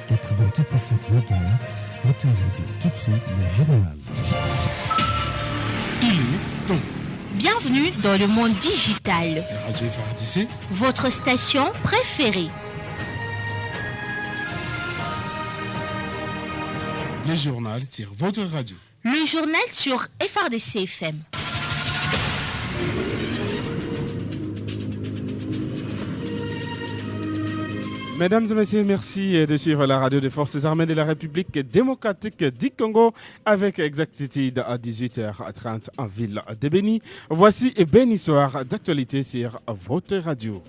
88.5 MHz, votre radio. Tout de suite, le journal. Il est temps. Bienvenue dans le monde digital. Radio FARDC, votre station préférée. Le journal sur votre radio. Le journal sur FARDC FM. Mesdames et messieurs, merci de suivre la radio des Forces armées de la République démocratique du Congo avec exactitude à 18h30 en ville de Béni. Voici une histoire d'actualité sur votre radio.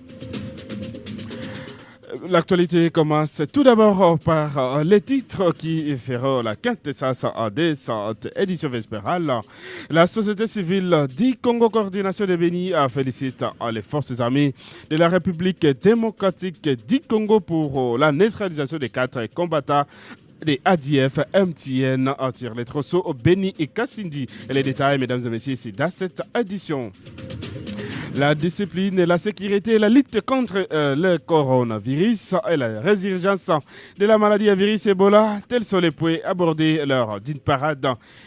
L'actualité commence tout d'abord par les titres qui feront la quintessence de cette édition vespérale. La société civile du Congo Coordination de Béni félicite les forces armées de la République démocratique du Congo pour la neutralisation des 4 combattants des ADF, MTN, sur les trousseaux Béni et Kassindi. Et les détails, mesdames et messieurs, c'est dans cette édition. La discipline, la sécurité, la lutte contre le coronavirus et la résurgence de la maladie à virus Ebola, tels sont les points abordés lors d'une parade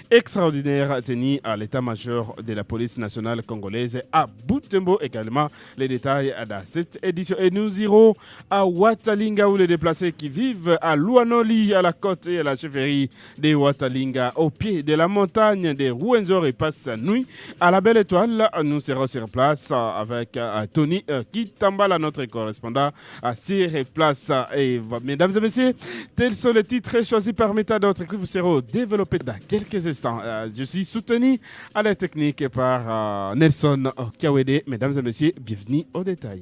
extraordinaire tenue à l'état-major de la police nationale congolaise à Butembo. Également, les détails dans cette édition. Et nous irons à Watalinga où les déplacés qui vivent à Luanoli, à la côte et à la chefferie de Watalinga, au pied de la montagne de Rouenzori, passent nuit à la Belle Étoile. Nous serons sur place avec Tony Kitambala, notre correspondant sur place. Et mesdames et messieurs, tels sont les titres choisis par Méta d'autres qui vous seront développés dans quelques instants. Je suis soutenu à la technique par Nelson Kiawede. Mesdames et messieurs, bienvenue au détail.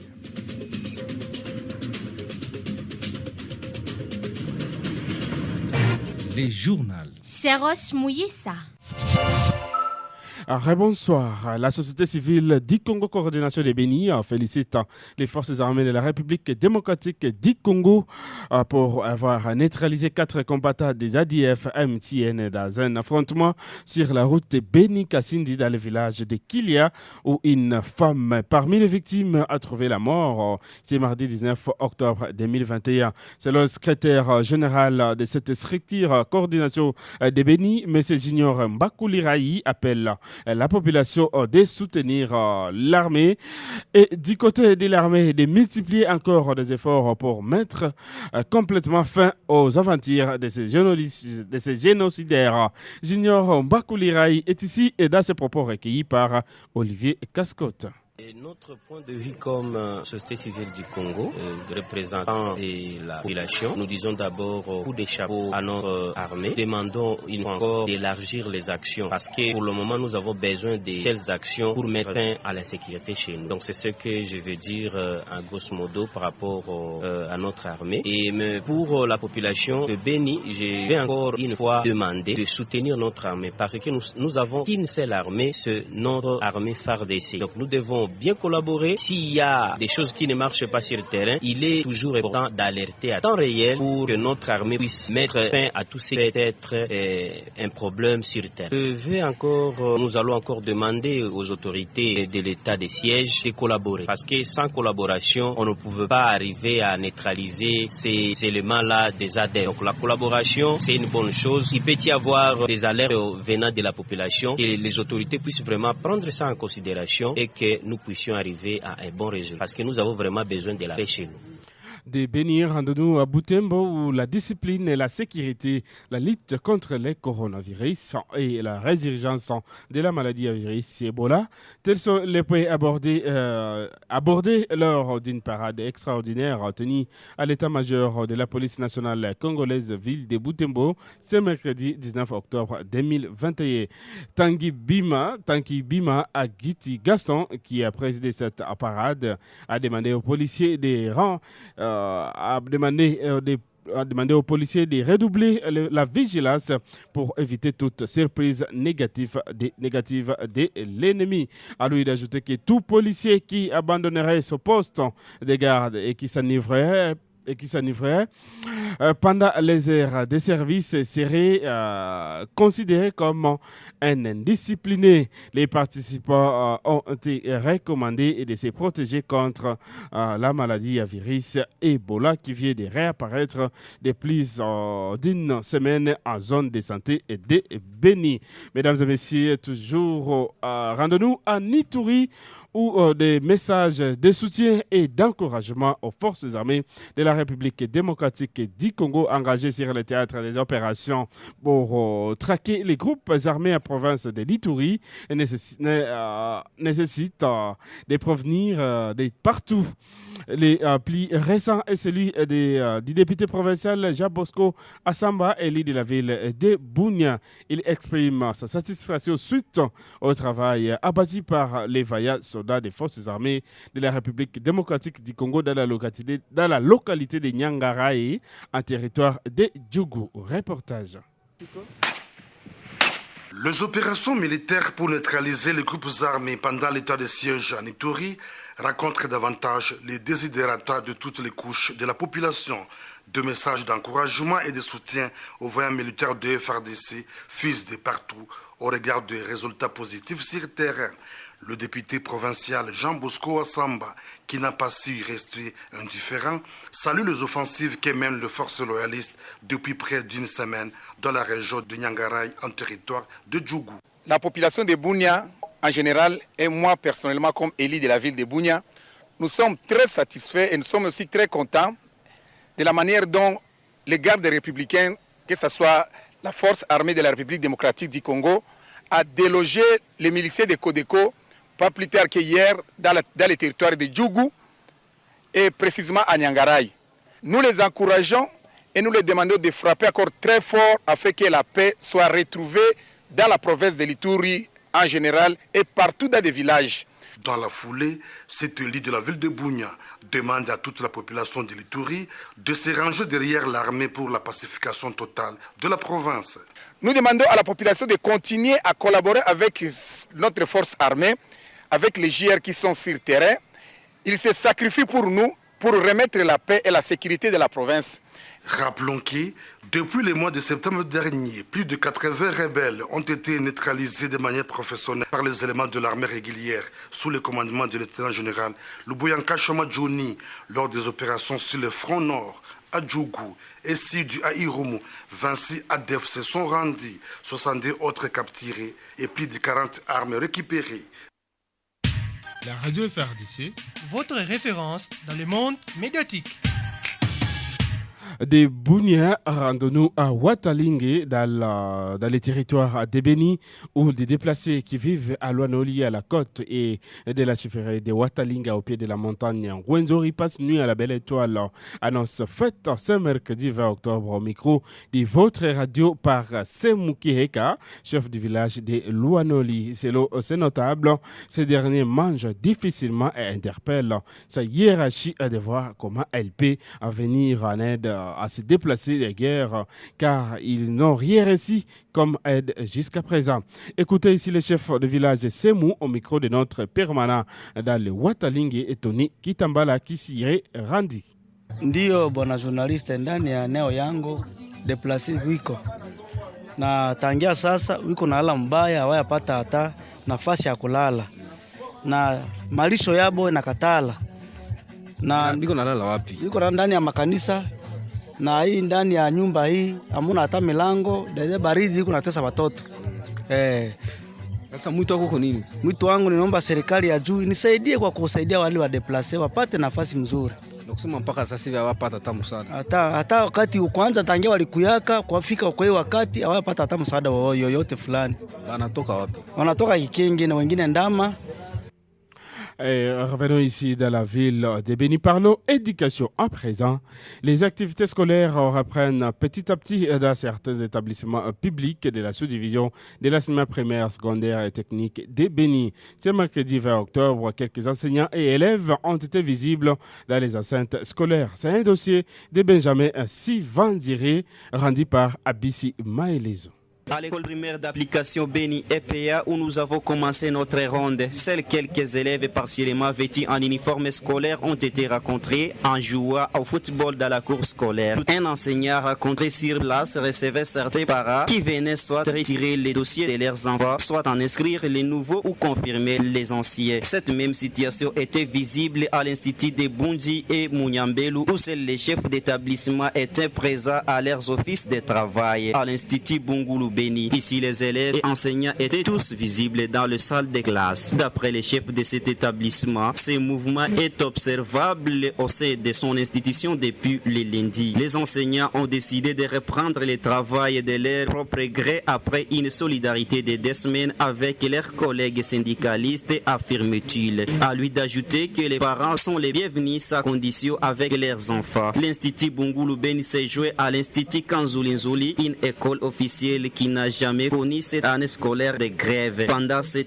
Les journaux. Seros Mouyessa. Bonsoir. La société civile du Congo Coordination de Béni félicite les forces armées de la République démocratique du Congo pour avoir neutralisé 4 combattants des ADF MTN dans un affrontement sur la route de Béni-Kassindi dans le village de Kilia où une femme parmi les victimes a trouvé la mort. C'est mardi 19 octobre 2021. C'est le secrétaire général de cette structure coordination de Béni, M. Junior Mbakoulirayi, appelle la population de soutenir l'armée et du côté de l'armée de multiplier encore des efforts pour mettre complètement fin aux aventures de ces génocidaires. Junior Mbakoulirayi est ici et dans ses propos recueillis par Olivier Cascotte. Et notre point de vue comme société civile du Congo, représentant la population, nous disons d'abord coup de chapeau à notre armée. Demandons une fois encore d'élargir les actions parce que pour le moment nous avons besoin de telles actions pour mettre fin à la sécurité chez nous. Donc c'est ce que je veux dire en grosso modo par rapport à notre armée. Et pour la population de Béni, je vais encore une fois demander de soutenir notre armée parce que nous avons qu'une seule armée, c'est notre armée FARDC. Donc nous devons bien collaborer. S'il y a des choses qui ne marchent pas sur le terrain, il est toujours important d'alerter à temps réel pour que notre armée puisse mettre fin à tout ce qui peut être un problème sur le terrain. Nous allons encore demander aux autorités de l'état de siège de collaborer parce que sans collaboration, on ne pouvait pas arriver à neutraliser ces éléments-là des ADF. Donc la collaboration, c'est une bonne chose. Il peut y avoir des alertes venant de la population, que les autorités puissent vraiment prendre ça en considération et que nous puissions arriver à un bon résultat. Parce que nous avons vraiment besoin de la paix chez nous. De Béni, rendons-nous à Butembo où la discipline et la sécurité, la lutte contre le coronavirus et la résurgence de la maladie à virus Ebola, tels sont les points abordés lors d'une parade extraordinaire tenue à l'état-major de la police nationale congolaise ville de Butembo ce mercredi 19 octobre 2021. Tanguy Bima Agiti Gaston, qui a présidé cette parade, a demandé aux policiers des rangs a demandé aux policiers de redoubler la vigilance pour éviter toute surprise négative de l'ennemi. À lui d'ajouter que tout policier qui abandonnerait son poste de garde et qui s'enivrerait et qui s'enivraient pendant les heures des services seraient considérés comme un indiscipliné. Les participants ont été recommandés de se protéger contre la maladie à virus Ebola qui vient de réapparaître depuis d'une semaine en zone de santé de Béni. Mesdames et messieurs, toujours rendez-nous à Nitouri où des messages de soutien et d'encouragement aux forces armées de la République démocratique du Congo engagées sur le théâtre des opérations pour traquer les groupes armés en province de l'Ituri nécessitent de provenir de partout. Les plis récents est celui du député provincial Jean Bosco Assamba, élu de la ville de Bunia. Il exprime sa satisfaction suite au travail abattu par les vaillants soldats des forces armées de la République démocratique du Congo dans la localité de Nyangarae, en territoire de Djougou. Reportage. Les opérations militaires pour neutraliser les groupes armés pendant l'état de siège en Ituri rencontrent davantage les désidératas de toutes les couches de la population. De messages d'encouragement et de soutien aux voyants militaires de FARDC fusent de partout au regard des résultats positifs sur le terrain. Le député provincial Jean Bosco Assamba, qui n'a pas su rester indifférent, salue les offensives que mènent les forces loyalistes depuis près d'une semaine dans la région de Nyangaraï, en territoire de Djougou. La population de Bunia, en général, et moi personnellement comme élu de la ville de Bunia, nous sommes très satisfaits et nous sommes aussi très contents de la manière dont les gardes républicains, que ce soit la force armée de la République démocratique du Congo, a délogé les miliciens de Codeco pas plus tard qu'hier dans les territoires de Djougou et précisément à Nyangaraï. Nous les encourageons et nous les demandons de frapper encore très fort afin que la paix soit retrouvée dans la province de l'Ituri en général et partout dans des villages. Dans la foulée, cet élu de la ville de Bunia demande à toute la population de l'Ituri de se ranger derrière l'armée pour la pacification totale de la province. Nous demandons à la population de continuer à collaborer avec notre force armée, avec les JR qui sont sur le terrain. Ils se sacrifient pour nous, pour remettre la paix et la sécurité de la province. Rappelons que, depuis le mois de septembre dernier, plus de 80 rebelles ont été neutralisés de manière professionnelle par les éléments de l'armée régulière sous le commandement du lieutenant-général Luboyanka Choma Johnny lors des opérations sur le front nord à Djougou et sud à Irumu. 26 ADF se sont rendus, 62 autres capturés et plus de 40 armes récupérées. La radio FRDC, votre référence dans le monde médiatique. De Bunia, rendons-nous à Watalingue, dans les territoires de Béni, où des déplacés qui vivent à Luanoli, à la côte, et de la chefferie de Watalingue, au pied de la montagne Rwenzori, passent nuit à la Belle Étoile. Annonce faite ce mercredi 20 octobre au micro de votre radio par Semouki Heka, chef du village de Luanoli. C'est notable, ce dernier mange difficilement et interpelle sa hiérarchie de voir comment elle peut venir en aide à se déplacer des guerres car ils n'ont rien reçu comme aide jusqu'à présent. Écoutez ici le chef de village Semou au micro de notre permanent dans le Watalingue et Tony Kitambala Kisire Randi. Ndio bwana journaliste, ndani ya eneo yangu deplase wiko na tangia sasa wiko na hala mbaya, hawayapata hata nafasi ya kulala na malisho yabo nakatala na biko nalala wapi? Biko ndani ya makanisa na hii ndani ya nyumba hii hamuna hata milango, dede baridi kunatesa watoto. Sasa mwito wako nini? Mwito wangu ninaomba serikali ya juu nisaidie kwa kusaidia wale wa deplace wapate nafasi mzuri. Kusema mpaka sasa hivi hawapata hata msaada. Hata wakati kwanza tangia walikuyaka kuafika kwa hiyo wakati hawapata hata msaada yoyote fulani. Wanatoka wapi? Wanatoka Kikingi na wengine Ndama. Revenons ici dans la ville de Béni. Parlons éducation à présent. Les activités scolaires reprennent petit à petit dans certains établissements publics de la sous-division de l'enseignement primaire, secondaire et technique de Béni. Ce mercredi 20 octobre, quelques enseignants et élèves ont été visibles dans les enceintes scolaires. C'est un dossier de Benjamin Sivandire rendu par Abissi Maëlezo. À l'école primaire d'application Béni EPA où nous avons commencé notre ronde, seuls quelques élèves partiellement vêtus en uniforme scolaire ont été rencontrés en jouant au football dans la cour scolaire. Un enseignant rencontré sur place recevait certains parents qui venaient soit retirer les dossiers de leurs enfants, soit en inscrire les nouveaux ou confirmer les anciens. Cette même situation était visible à l'Institut de Bundi et Munyambelu où seuls les chefs d'établissement étaient présents à leurs offices de travail. À l'Institut Bungulu Béni. Ici, les élèves et enseignants étaient tous visibles dans le salle de classe. D'après les chefs de cet établissement, ce mouvement est observable au sein de son institution depuis le lundi. Les enseignants ont décidé de reprendre le travail de leur propre gré après une solidarité de 2 semaines avec leurs collègues syndicalistes, affirme-t-il. À lui d'ajouter que les parents sont les bienvenus sans condition avec leurs enfants. L'Institut Bungulu Béni s'est joué à l'Institut Kanzulinzuli, une école officielle qui n'a jamais connu cette année scolaire de grève. Pendant ce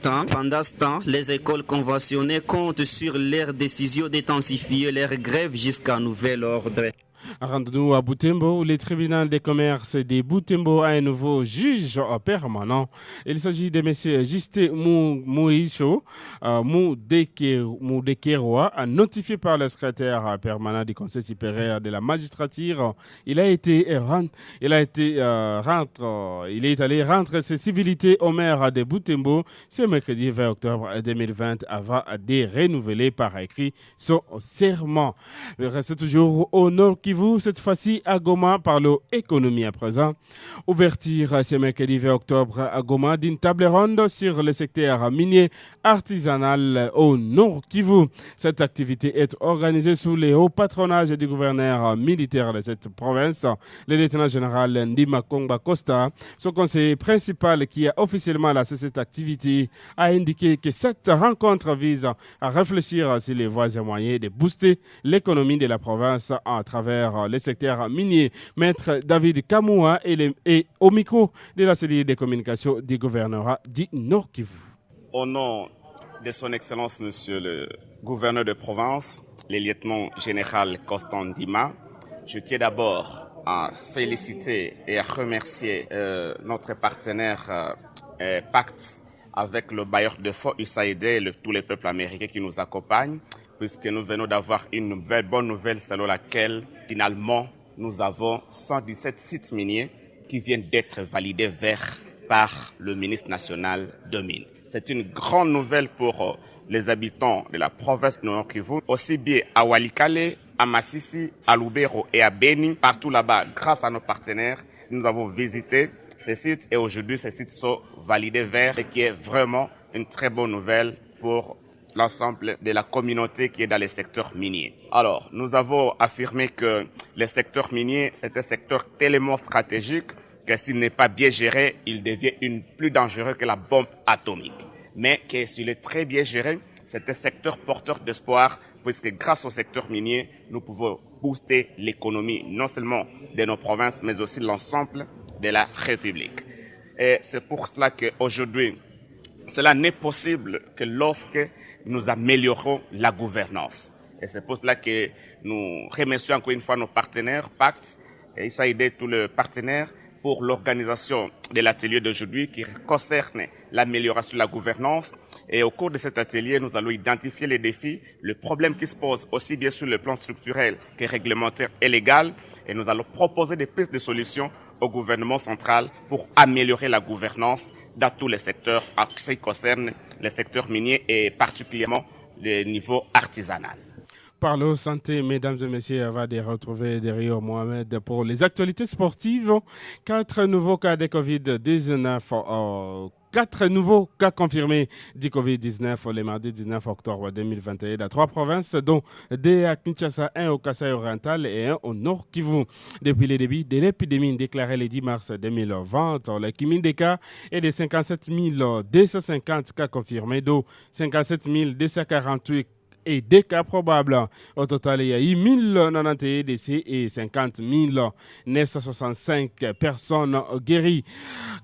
temps, les écoles conventionnées comptent sur leur décision d'intensifier leur grève jusqu'à nouvel ordre. Rendons-nous à Butembo, où le tribunal de commerce de Butembo a un nouveau juge permanent. Il s'agit de M. Juste Mouicho Moudekeroa, notifié par le secrétaire permanent du Conseil supérieur de la magistrature. Il est allé rendre ses civilités au maire de Butembo ce mercredi 20 octobre 2020 avant de renouveler par écrit son serment. Il reste toujours au Nord Kivu, cette fois-ci à Goma, parlons économie à présent. Ouverture ce mercredi 20 octobre à Goma d'une table ronde sur le secteur minier artisanal au Nord Kivu. Cette activité est organisée sous le haut patronage du gouverneur militaire de cette province, le lieutenant général Ndima Kongba Costa. Son conseiller principal qui a officiellement lancé cette activité a indiqué que cette rencontre vise à réfléchir sur les voies et moyens de booster l'économie de la province à travers le secteur minier. Maître David Kamoua est au micro de la cellule de communication du gouvernorat du Nord Kivu. Au nom de son Excellence, Monsieur le gouverneur de province, le lieutenant général Constant Ndima, je tiens d'abord à féliciter et à remercier notre partenaire Pacte avec le bailleur de fonds USAID et tous les peuples américains qui nous accompagnent, puisque nous venons d'avoir une bonne nouvelle selon laquelle, finalement, nous avons 117 sites miniers qui viennent d'être validés verts par le ministre national de Mines. C'est une grande nouvelle pour les habitants de la province de Nord Kivu, aussi bien à Walikale, à Massissi, à Lubero et à Beni. Partout là-bas, grâce à nos partenaires, nous avons visité ces sites et aujourd'hui, ces sites sont validés verts et qui est vraiment une très bonne nouvelle pour l'ensemble de la communauté qui est dans les secteurs miniers. Alors, nous avons affirmé que le secteur minier, c'est un secteur tellement stratégique que s'il n'est pas bien géré, il devient plus dangereux que la bombe atomique. Mais que s'il est très bien géré, c'est un secteur porteur d'espoir, puisque grâce au secteur minier, nous pouvons booster l'économie, non seulement de nos provinces, mais aussi de l'ensemble de la République. Et c'est pour cela qu'aujourd'hui, cela n'est possible que lorsque nous améliorons la gouvernance. Et c'est pour cela que nous remercions encore une fois nos partenaires, Pacte, et ça a aidé tous les partenaires pour l'organisation de l'atelier d'aujourd'hui qui concerne l'amélioration de la gouvernance. Et au cours de cet atelier, nous allons identifier les défis, le problème qui se pose aussi bien sur le plan structurel que réglementaire et légal. Et nous allons proposer des pistes de solutions au gouvernement central pour améliorer la gouvernance dans tous les secteurs en ce qui concerne les secteurs miniers et particulièrement le niveau artisanal. Parlons santé, mesdames et messieurs, avant de retrouver derrière Mohamed pour les actualités sportives. 4 nouveaux cas de Covid-19. 4 nouveaux cas confirmés du Covid-19 le mardi 19 octobre 2021 dans 3 provinces, dont 2 à Kinshasa, 1 au Kasaï oriental et 1 au Nord Kivu. Depuis le début de l'épidémie déclarée le 10 mars 2020, le cumul des cas est de 57 250 cas confirmés, dont 57 248 et des cas probables. Au total, il y a eu 1091 décès et 50 965 personnes guéries.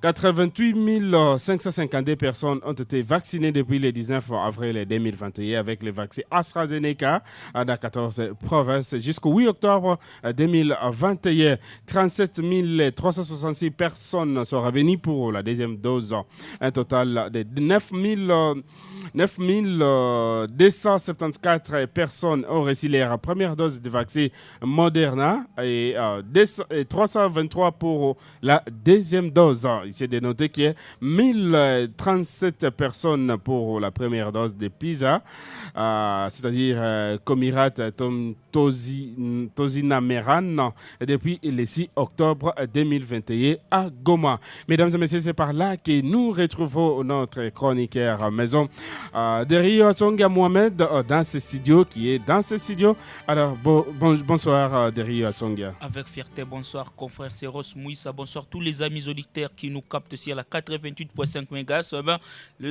88 552 personnes ont été vaccinées depuis le 19 avril 2021 avec le vaccin AstraZeneca dans 14 provinces jusqu'au 8 octobre 2021. 37 366 personnes sont revenues pour la deuxième dose. Un total de 9 274 personnes ont reçu leur première dose de vaccin Moderna et 323 pour la deuxième dose. Il s'est dénoté qu'il y a 1037 personnes pour la première dose de Pfizer, c'est-à-dire Comirat Tozinameran, depuis le 6 octobre 2021 à Goma. Mesdames et messieurs, c'est par là que nous retrouvons notre chroniqueur maison, Derry Atsonga Mohamed, dans ce studio, qui est dans ce studio. Alors, bonsoir Derry Atsonga. Avec fierté, bonsoir confrère Seros Mouissa, bonsoir tous les amis auditeurs qui nous captent ici à la 88.5 MHz.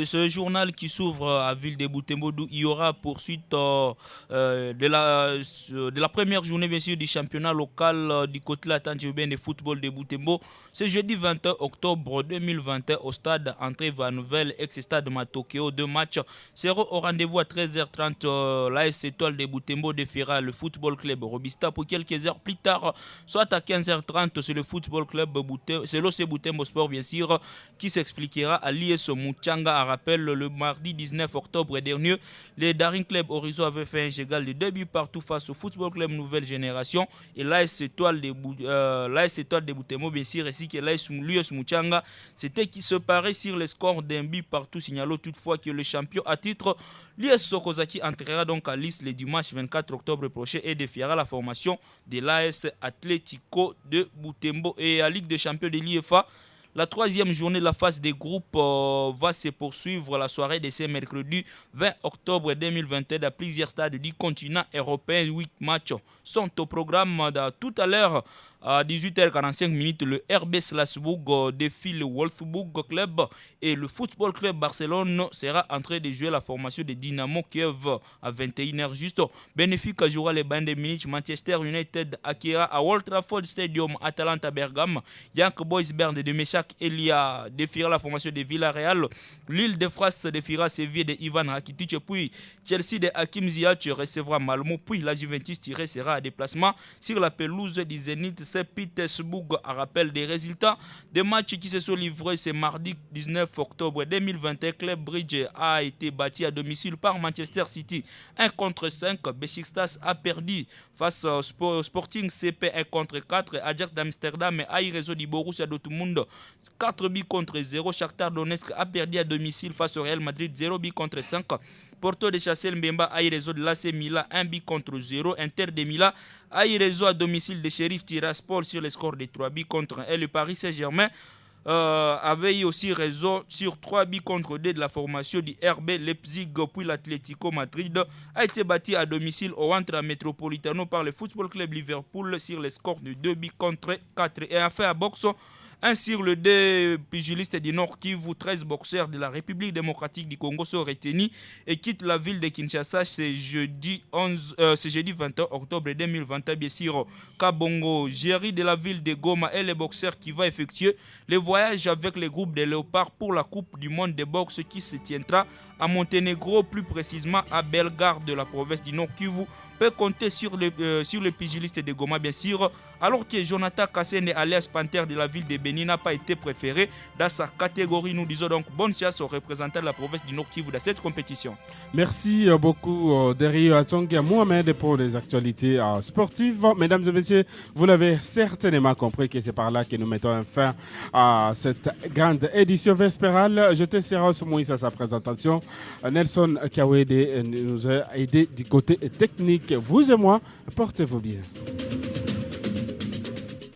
Ce journal qui s'ouvre à Ville de Butembo, il y aura poursuite de la première journée bien sûr du championnat local du côté latindien de football de Butembo. C'est jeudi 21 octobre 2021 au stade Entrée Van-Nouvelle, ex-stade Matokeo. Deux matchs seront au rendez-vous à 13h30. L'AS Étoile de Butembo défiera le football club Robista pour quelques heures plus tard, soit à 15h30. C'est le football club c'est l'OC Butembo Sport bien sûr qui s'expliquera à l'IS Muchanga. À rappel, le mardi 19 octobre dernier, les Daring Club Horizon avaient fait un égal de 2 buts partout face au football club Nouvelle Génération et l'AS Étoile de Butembo bien sûr, ainsi que l'IS Muchanga, c'était qui se paraît sur le score d'un but partout, signalant toutefois que le champion à titre l'IS Sokozaki entrera donc à Lys le dimanche 24 octobre prochain et défiera la formation de l'AS Atlético de Butembo. Et à Ligue des champions de l'IFA, la troisième journée de la phase des groupes va se poursuivre la soirée de ce mercredi 20 octobre 2021 dans plusieurs stades du continent européen. 8 matchs sont au programme. Tout à l'heure, à 18h45, le RB Salzbourg défie le Wolfsburg Club et le Football Club Barcelone sera en train de jouer la formation de Dynamo Kiev à 21h juste. Benfica jouera les Bayern de Munich, Manchester United acquérera à Old Trafford Stadium Atalanta Bergame, Young Boys Bern de Meshak Elia défiera la formation de Villarreal, Lille de France défiera Séville de Ivan Rakitic, puis Chelsea de Hakim Ziyech recevra Malmo, puis la Juventus sera à déplacement sur la pelouse du Zénith Saint-Pétersbourg. À rappel des résultats des matchs qui se sont livrés ce mardi 19 octobre 2021, Club Bridge a été battu à domicile par Manchester City 1-5. Besiktas a perdu face au Sporting CP 1-4. Ajax d'Amsterdam a eu raison du Borussia Dortmund 4-0. Shakhtar Donetsk a perdu à domicile face au Real Madrid 0-5. Porto de Chassel Mbemba a eu raison de l'AC Milan 1-0. Inter de Milan a eu raison à domicile de Sheriff Tiraspol sur le score de 3-1. Le Paris Saint-Germain avait eu aussi raison sur 3-2 de la formation du RB Leipzig. Puis l'Atlético Madrid a été battu à domicile au Wantra Metropolitano par le Football Club Liverpool sur le score de 2-4. Et enfin à boxe, un sur le deux pugilistes du Nord Kivu, 13 boxeurs de la République démocratique du Congo sont retenus et quittent la ville de Kinshasa ce jeudi 21 octobre 2021. Bien sûr, Kabongo, Jerry de la ville de Goma est le boxeur qui va effectuer le voyage avec le groupe des Léopards pour la Coupe du monde de boxe qui se tiendra à Monténégro, plus précisément à Bellegarde de la province du Nord Kivu. Peut compter sur le pugiliste de Goma bien sûr, alors que Jonathan Kassene alias Panther de la ville de Beni n'a pas été préféré dans sa catégorie. Nous disons donc bonne chance aux représentants de la province du Nord Kivu dans cette compétition. Merci beaucoup Derry Atsonga Mohamed pour les actualités sportives. Mesdames et messieurs, vous l'avez certainement compris que c'est par là que nous mettons un fin à cette grande édition vespérale. Je te Seros Moïse à sa présentation. Nelson Kawede nous a aidé du côté technique. Vous et moi, portez-vous bien.